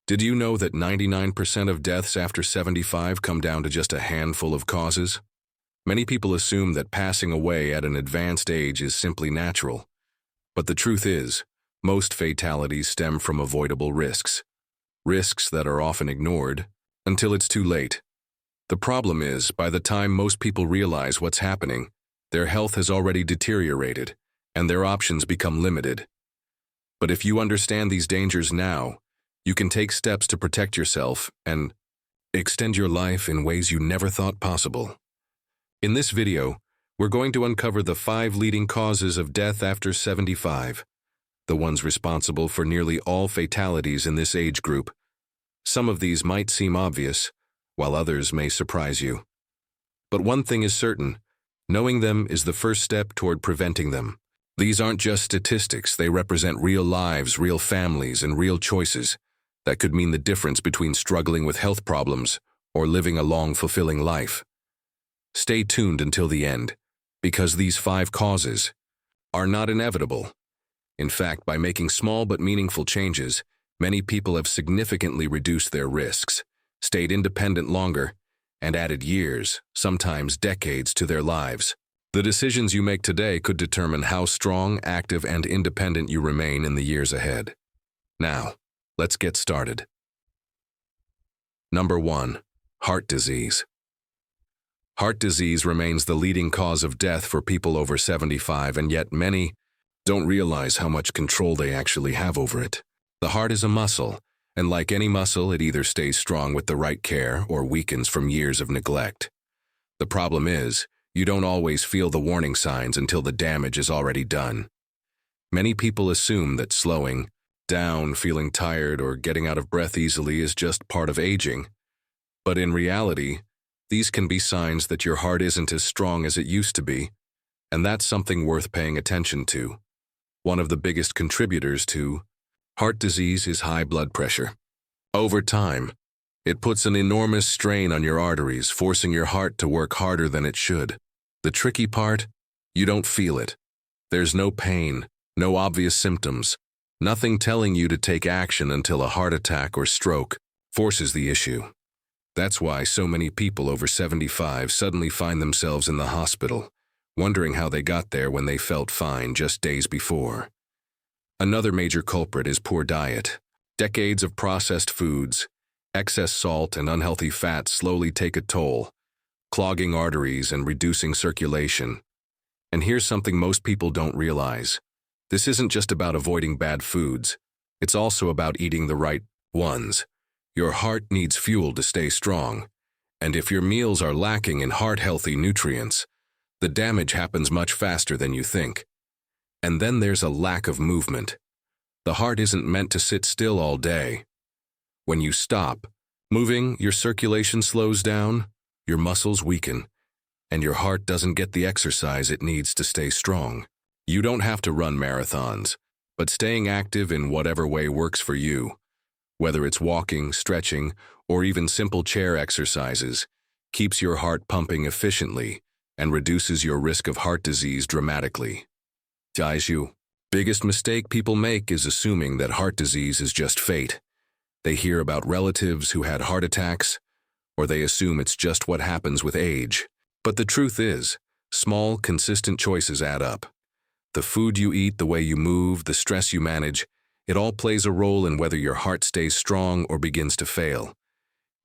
Did you know that 99% of deaths after 75 come down to just a handful of causes? Many people assume that passing away at an advanced age is simply natural. But the truth is, most fatalities stem from avoidable risks. Risks that are often ignored until it's too late. The problem is, by the time most people realize what's happening, their health has already deteriorated, and their options become limited. But if you understand these dangers now, you can take steps to protect yourself and extend your life in ways you never thought possible. In this video, we're going to uncover the 5 leading causes of death after 75, the ones responsible for nearly all fatalities in this age group. Some of these might seem obvious, while others may surprise you. But one thing is certain, knowing them is the first step toward preventing them. These aren't just statistics, they represent real lives, real families, and real choices that could mean the difference between struggling with health problems or living a long, fulfilling life. Stay tuned until the end, because these 5 causes are not inevitable. In fact, by making small but meaningful changes, many people have significantly reduced their risks, stayed independent longer, and added years, sometimes decades, to their lives. The decisions you make today could determine how strong, active, and independent you remain in the years ahead. Now, let's get started. Number 1. Heart disease. Heart disease remains the leading cause of death for people over 75, and yet many don't realize how much control they actually have over it. The heart is a muscle, and like any muscle, it either stays strong with the right care or weakens from years of neglect. The problem is, you don't always feel the warning signs until the damage is already done. Many people assume that slowing down, feeling tired, or getting out of breath easily is just part of aging. But in reality, these can be signs that your heart isn't as strong as it used to be, and that's something worth paying attention to. One of the biggest contributors to heart disease is high blood pressure. Over time, it puts an enormous strain on your arteries, forcing your heart to work harder than it should. The tricky part? You don't feel it. There's no pain, no obvious symptoms, nothing telling you to take action until a heart attack or stroke forces the issue. That's why so many people over 75 suddenly find themselves in the hospital, wondering how they got there when they felt fine just days before. Another major culprit is poor diet. Decades of processed foods, excess salt, and unhealthy fats slowly take a toll, clogging arteries and reducing circulation. And here's something most people don't realize. This isn't just about avoiding bad foods. It's also about eating the right ones. Your heart needs fuel to stay strong, and if your meals are lacking in heart-healthy nutrients, the damage happens much faster than you think. And then there's a lack of movement. The heart isn't meant to sit still all day. When you stop moving, your circulation slows down, your muscles weaken, and your heart doesn't get the exercise it needs to stay strong. You don't have to run marathons, but staying active in whatever way works for you, whether it's walking, stretching, or even simple chair exercises, keeps your heart pumping efficiently and reduces your risk of heart disease dramatically. Biggest mistake people make is assuming that heart disease is just fate. They hear about relatives who had heart attacks, or they assume it's just what happens with age. But the truth is, small, consistent choices add up. The food you eat, the way you move, the stress you manage, it all plays a role in whether your heart stays strong or begins to fail.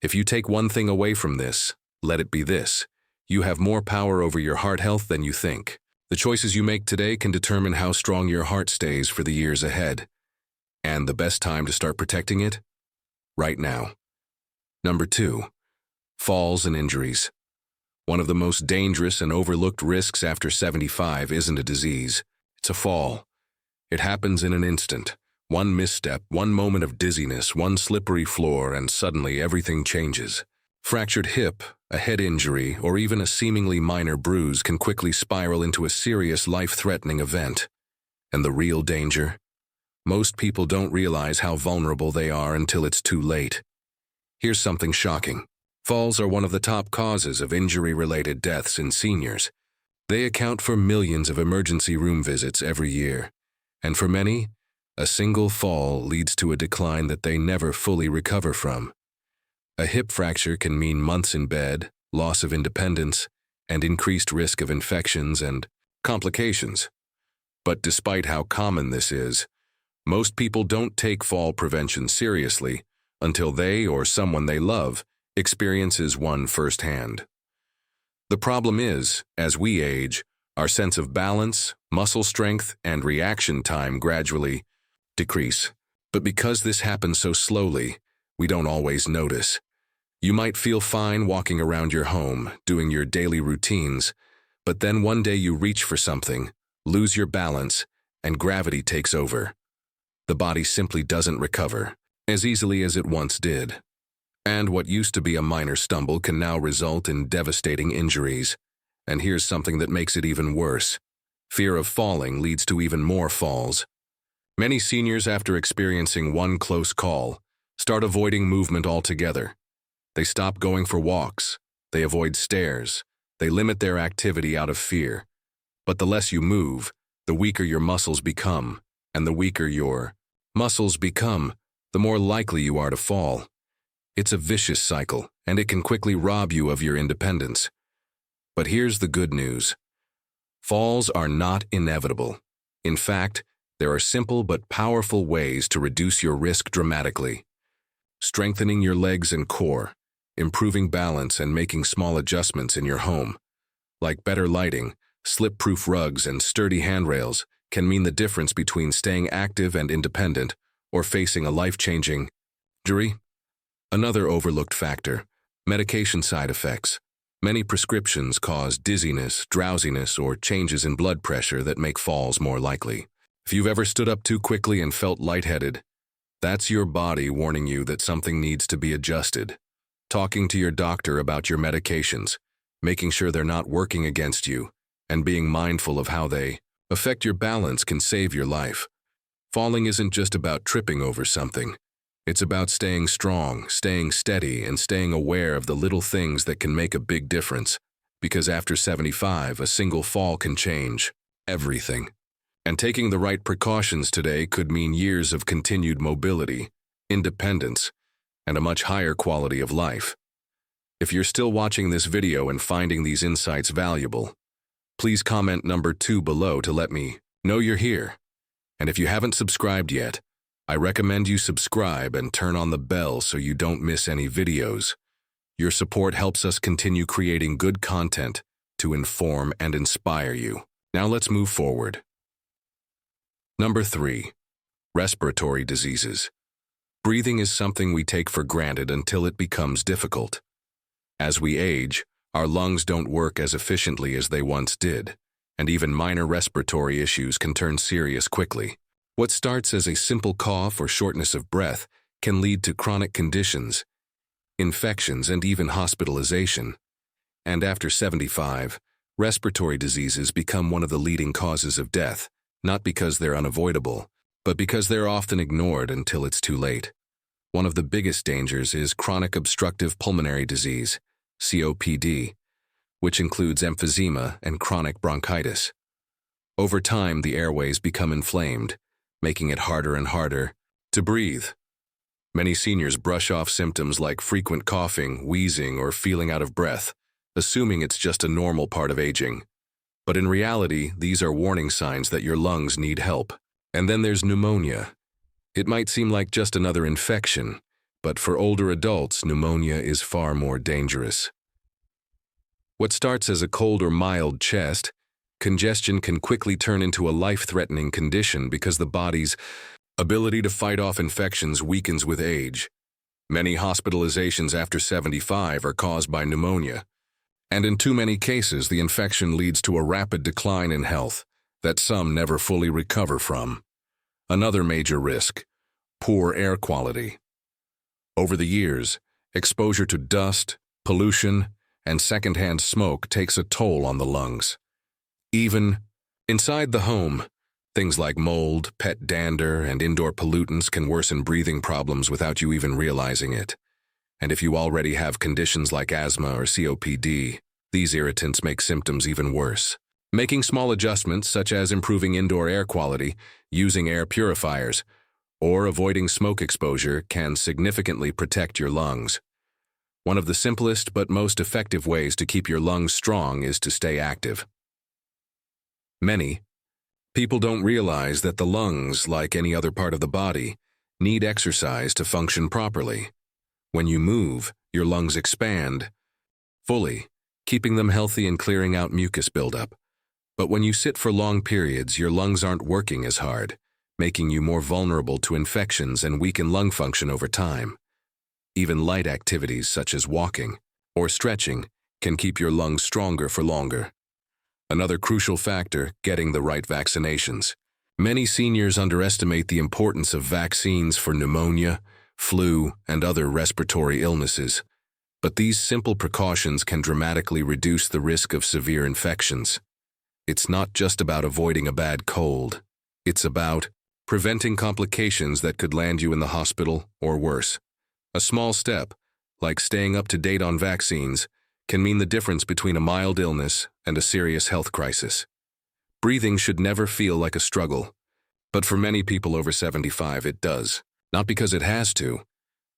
If you take one thing away from this, let it be this: you have more power over your heart health than you think. The choices you make today can determine how strong your heart stays for the years ahead. And the best time to start protecting it? Right now. Number 2. Falls and injuries. One of the most dangerous and overlooked risks after 75 isn't a disease. It's a fall. It happens in an instant. One misstep, one moment of dizziness, one slippery floor, and suddenly everything changes. Fractured hip, a head injury, or even a seemingly minor bruise can quickly spiral into a serious, life-threatening event. And the real danger? Most people don't realize how vulnerable they are until it's too late. Here's something shocking. Falls are one of the top causes of injury-related deaths in seniors. They account for millions of emergency room visits every year. And for many, A single fall leads to a decline that they never fully recover from. A hip fracture can mean months in bed, loss of independence, and increased risk of infections and complications. But despite how common this is, most people don't take fall prevention seriously until they or someone they love experiences one firsthand. The problem is, as we age, our sense of balance, muscle strength, and reaction time gradually decrease. But because this happens so slowly, we don't always notice. You might feel fine walking around your home, doing your daily routines, but then one day you reach for something, lose your balance, and gravity takes over. The body simply doesn't recover as easily as it once did. And what used to be a minor stumble can now result in devastating injuries. And here's something that makes it even worse. Fear of falling leads to even more falls. Many seniors, after experiencing one close call, start avoiding movement altogether. They stop going for walks. They avoid stairs. They limit their activity out of fear. But the less you move, the weaker your muscles become. And the weaker your muscles become, the more likely you are to fall. It's a vicious cycle, and it can quickly rob you of your independence. But here's the good news. Falls are not inevitable. In fact, there are simple but powerful ways to reduce your risk dramatically. Strengthening your legs and core, improving balance, and making small adjustments in your home, like better lighting, slip-proof rugs, and sturdy handrails, can mean the difference between staying active and independent or facing a life-changing injury. Another overlooked factor, medication side effects. Many prescriptions cause dizziness, drowsiness, or changes in blood pressure that make falls more likely. If you've ever stood up too quickly and felt lightheaded, that's your body warning you that something needs to be adjusted. Talking to your doctor about your medications, making sure they're not working against you, and being mindful of how they affect your balance can save your life. Falling isn't just about tripping over something. It's about staying strong, staying steady, and staying aware of the little things that can make a big difference. Because after 75, a single fall can change everything. And taking the right precautions today could mean years of continued mobility, independence, and a much higher quality of life. If you're still watching this video and finding these insights valuable, please comment number 2 below to let me know you're here. And if you haven't subscribed yet, I recommend you subscribe and turn on the bell so you don't miss any videos. Your support helps us continue creating good content to inform and inspire you. Now let's move forward. Number 3. Respiratory diseases. Breathing is something we take for granted until it becomes difficult. As we age, our lungs don't work as efficiently as they once did, and even minor respiratory issues can turn serious quickly. What starts as a simple cough or shortness of breath can lead to chronic conditions, infections, and even hospitalization. And after 75, respiratory diseases become one of the leading causes of death, not because they're unavoidable, but because they're often ignored until it's too late. One of the biggest dangers is chronic obstructive pulmonary disease, COPD, which includes emphysema and chronic bronchitis. Over time, the airways become inflamed, making it harder and harder to breathe. Many seniors brush off symptoms like frequent coughing, wheezing, or feeling out of breath, assuming it's just a normal part of aging. But in reality, these are warning signs that your lungs need help. And then there's pneumonia. It might seem like just another infection, but for older adults, pneumonia is far more dangerous. What starts as a cold or mild chest congestion can quickly turn into a life-threatening condition because the body's ability to fight off infections weakens with age. Many hospitalizations after 75 are caused by pneumonia, and in too many cases, the infection leads to a rapid decline in health that some never fully recover from. Another major risk: poor air quality. Over the years, exposure to dust, pollution, and secondhand smoke takes a toll on the lungs. Even inside the home, things like mold, pet dander, and indoor pollutants can worsen breathing problems without you even realizing it. And if you already have conditions like asthma or COPD, these irritants make symptoms even worse. Making small adjustments, such as improving indoor air quality, using air purifiers, or avoiding smoke exposure, can significantly protect your lungs. One of the simplest but most effective ways to keep your lungs strong is to stay active. Many people don't realize that the lungs, like any other part of the body, need exercise to function properly. When you move, your lungs expand fully, keeping them healthy and clearing out mucus buildup. But when you sit for long periods, your lungs aren't working as hard, making you more vulnerable to infections and weaken lung function over time. Even light activities such as walking or stretching can keep your lungs stronger for longer. Another crucial factor, getting the right vaccinations. Many seniors underestimate the importance of vaccines for pneumonia, flu, and other respiratory illnesses. But these simple precautions can dramatically reduce the risk of severe infections. It's not just about avoiding a bad cold. It's about preventing complications that could land you in the hospital or worse. A small step, like staying up to date on vaccines, can mean the difference between a mild illness and a serious health crisis. Breathing should never feel like a struggle, but for many people over 75 it does. Not because it has to,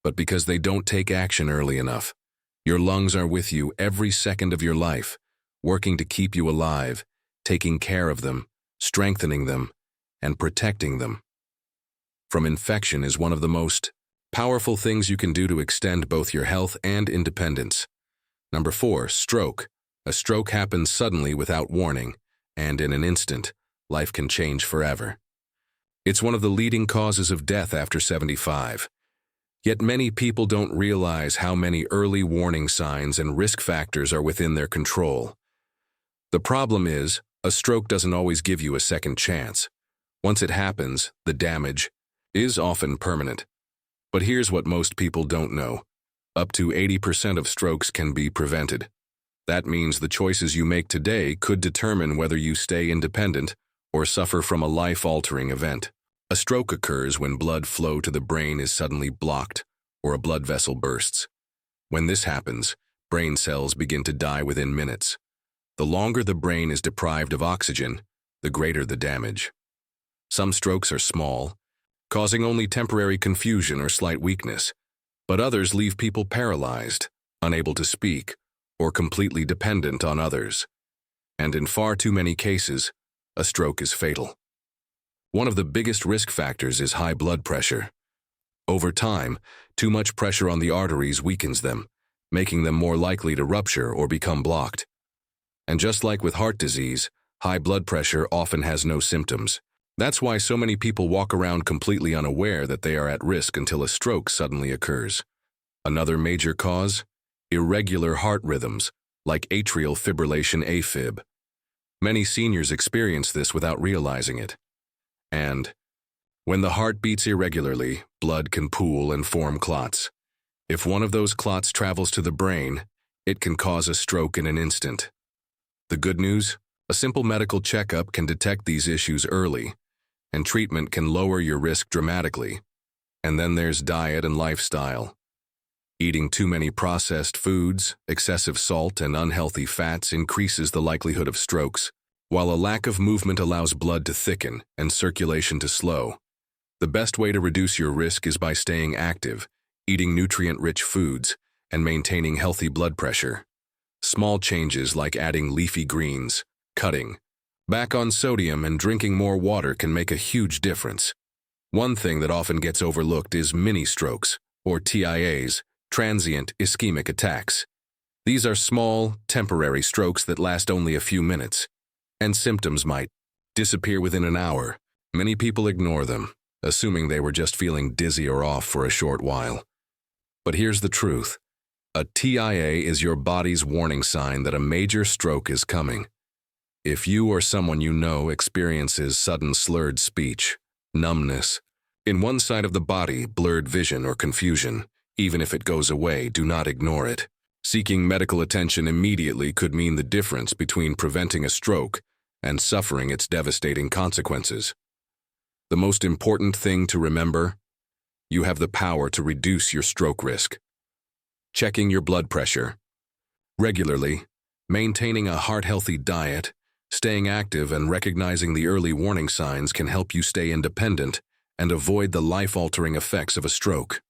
but because they don't take action early enough. Your lungs are with you every second of your life, working to keep you alive, taking care of them, strengthening them, and protecting them from infection is one of the most powerful things you can do to extend both your health and independence. Number 4, stroke. A stroke happens suddenly without warning, and in an instant, life can change forever. It's one of the leading causes of death after 75. Yet many people don't realize how many early warning signs and risk factors are within their control. The problem is, a stroke doesn't always give you a second chance. Once it happens, the damage is often permanent. But here's what most people don't know. Up to 80% of strokes can be prevented. That means the choices you make today could determine whether you stay independent or suffer from a life-altering event. A stroke occurs when blood flow to the brain is suddenly blocked or a blood vessel bursts. When this happens, brain cells begin to die within minutes. The longer the brain is deprived of oxygen, the greater the damage. Some strokes are small, causing only temporary confusion or slight weakness, but others leave people paralyzed, unable to speak, or completely dependent on others. And in far too many cases, a stroke is fatal. One of the biggest risk factors is high blood pressure. Over time, too much pressure on the arteries weakens them, making them more likely to rupture or become blocked. And just like with heart disease, high blood pressure often has no symptoms. That's why so many people walk around completely unaware that they are at risk until a stroke suddenly occurs. Another major cause? Irregular heart rhythms, like atrial fibrillation AFib. Many seniors experience this without realizing it. And when the heart beats irregularly, blood can pool and form clots. If one of those clots travels to the brain, it can cause a stroke in an instant. The good news? A simple medical checkup can detect these issues early, and treatment can lower your risk dramatically. And then there's diet and lifestyle. Eating too many processed foods, excessive salt, and unhealthy fats increases the likelihood of strokes, while a lack of movement allows blood to thicken and circulation to slow. The best way to reduce your risk is by staying active, eating nutrient-rich foods, and maintaining healthy blood pressure. Small changes like adding leafy greens, cutting back on sodium, and drinking more water can make a huge difference. One thing that often gets overlooked is mini-strokes, or TIAs, transient ischemic attacks. These are small, temporary strokes that last only a few minutes, and symptoms might disappear within an hour. Many people ignore them, assuming they were just feeling dizzy or off for a short while. But here's the truth. A TIA is your body's warning sign that a major stroke is coming. If you or someone you know experiences sudden slurred speech, numbness in one side of the body, blurred vision, or confusion, even if it goes away, do not ignore it. Seeking medical attention immediately could mean the difference between preventing a stroke and suffering its devastating consequences. The most important thing to remember: you have the power to reduce your stroke risk. Checking your blood pressure regularly, maintaining a heart-healthy diet, Staying active and recognizing the early warning signs can help you stay independent and avoid the life-altering effects of a stroke.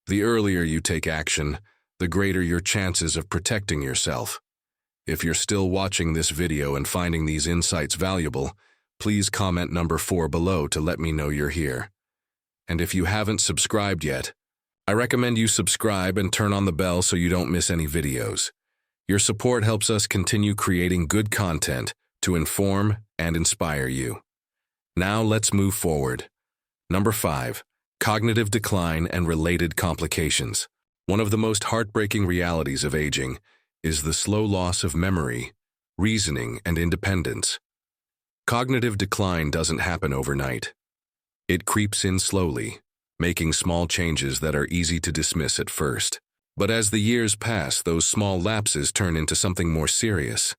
The earlier you take action, the greater your chances of protecting yourself. If you're still watching this video and finding these insights valuable, please comment number 4 below to let me know you're here. And if you haven't subscribed yet, I recommend you subscribe and turn on the bell so you don't miss any videos. Your support helps us continue creating good content to inform and inspire you. Now let's move forward. Number 5. Cognitive decline and related complications. One of the most heartbreaking realities of aging is the slow loss of memory, reasoning, and independence. Cognitive decline doesn't happen overnight. It creeps in slowly, making small changes that are easy to dismiss at first. But as the years pass, those small lapses turn into something more serious.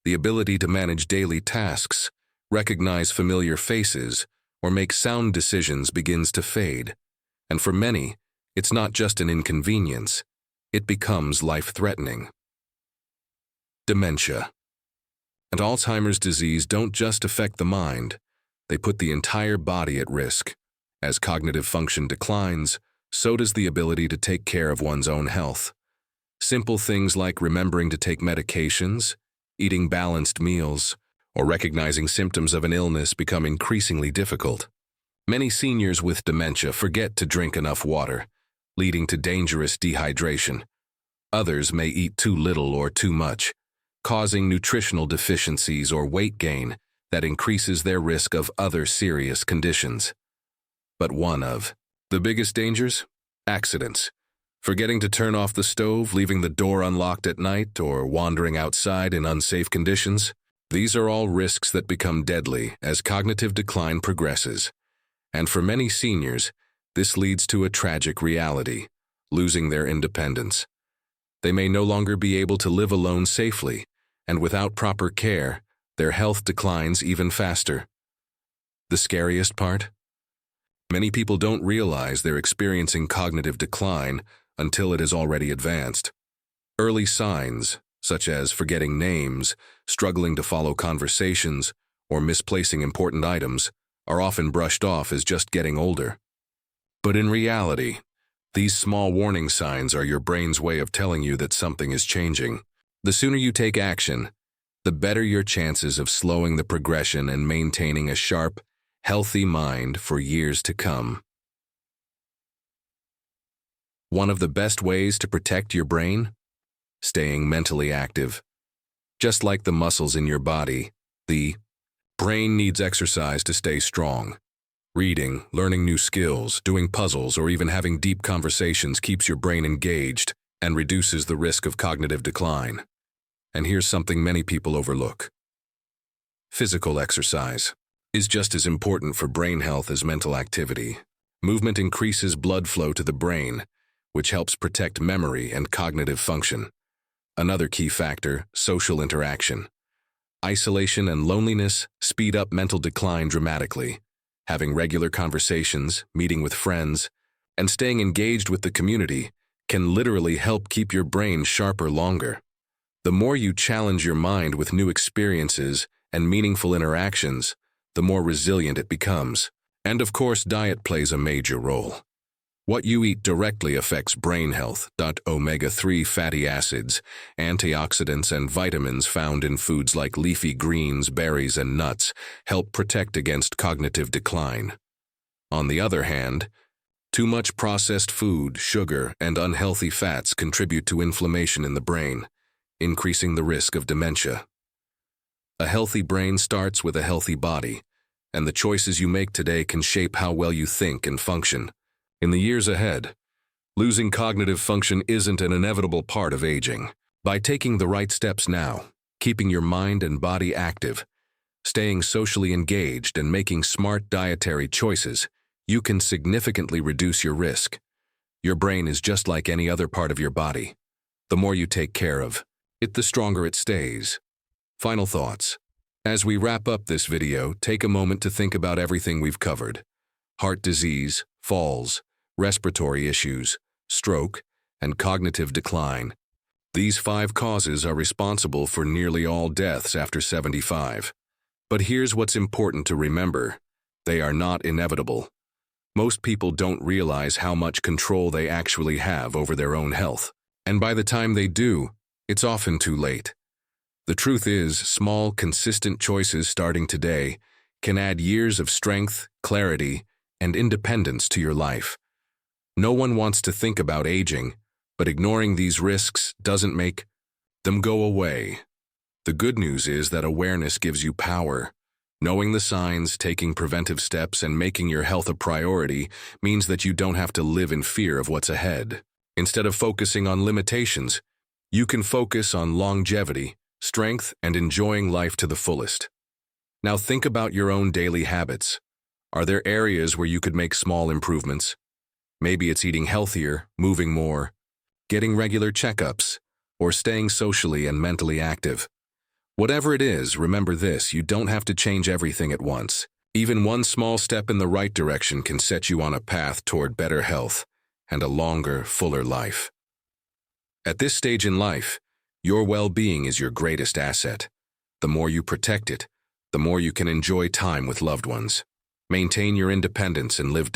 The ability to manage daily tasks, recognize familiar faces, or make sound decisions begins to fade. And for many, it's not just an inconvenience, it becomes life-threatening. Dementia and Alzheimer's disease don't just affect the mind, they put the entire body at risk. As cognitive function declines, so does the ability to take care of one's own health. Simple things like remembering to take medications, eating balanced meals, or recognizing symptoms of an illness become increasingly difficult. Many seniors with dementia forget to drink enough water, leading to dangerous dehydration. Others may eat too little or too much, causing nutritional deficiencies or weight gain that increases their risk of other serious conditions. But one of the biggest dangers? Accidents. Forgetting to turn off the stove, leaving the door unlocked at night, or wandering outside in unsafe conditions. These are all risks that become deadly as cognitive decline progresses. And for many seniors, this leads to a tragic reality, losing their independence. They may no longer be able to live alone safely, and without proper care, their health declines even faster. The scariest part? Many people don't realize they're experiencing cognitive decline until it is already advanced. Early signs, such as forgetting names, struggling to follow conversations, or misplacing important items, are often brushed off as just getting older. But in reality, these small warning signs are your brain's way of telling you that something is changing. The sooner you take action, the better your chances of slowing the progression and maintaining a sharp, healthy mind for years to come. One of the best ways to protect your brain? Staying mentally active. Just like the muscles in your body, the brain needs exercise to stay strong. Reading, learning new skills, doing puzzles, or even having deep conversations keeps your brain engaged and reduces the risk of cognitive decline. And here's something many people overlook. Physical exercise is just as important for brain health as mental activity. Movement increases blood flow to the brain, which helps protect memory and cognitive function. Another key factor, social interaction. Isolation and loneliness speed up mental decline dramatically. Having regular conversations, meeting with friends, and staying engaged with the community can literally help keep your brain sharper longer. The more you challenge your mind with new experiences and meaningful interactions, the more resilient it becomes. And of course, diet plays a major role. What you eat directly affects brain health. Omega-3 fatty acids, antioxidants, and vitamins found in foods like leafy greens, berries, and nuts help protect against cognitive decline. On the other hand, too much processed food, sugar, and unhealthy fats contribute to inflammation in the brain, increasing the risk of dementia. A healthy brain starts with a healthy body, and the choices you make today can shape how well you think and function. In the years ahead, losing cognitive function isn't an inevitable part of aging. By taking the right steps now, keeping your mind and body active, staying socially engaged, and making smart dietary choices, you can significantly reduce your risk. Your brain is just like any other part of your body. The more you take care of it, the stronger it stays. Final thoughts. As we wrap up this video, take a moment to think about everything we've covered. Heart disease, falls, respiratory issues, stroke, and cognitive decline. These 5 causes are responsible for nearly all deaths after 75. But here's what's important to remember. They are not inevitable. Most people don't realize how much control they actually have over their own health. And by the time they do, it's often too late. The truth is, small, consistent choices starting today can add years of strength, clarity, and independence to your life. No one wants to think about aging, but ignoring these risks doesn't make them go away. The good news is that awareness gives you power. Knowing the signs, taking preventive steps, and making your health a priority means that you don't have to live in fear of what's ahead. Instead of focusing on limitations, you can focus on longevity, strength, and enjoying life to the fullest. Now think about your own daily habits. Are there areas where you could make small improvements? Maybe it's eating healthier, moving more, getting regular checkups, or staying socially and mentally active. Whatever it is, remember this: you don't have to change everything at once. Even one small step in the right direction can set you on a path toward better health and a longer, fuller life. At this stage in life, your well-being is your greatest asset. The more you protect it, the more you can enjoy time with loved ones. Maintain your independence and live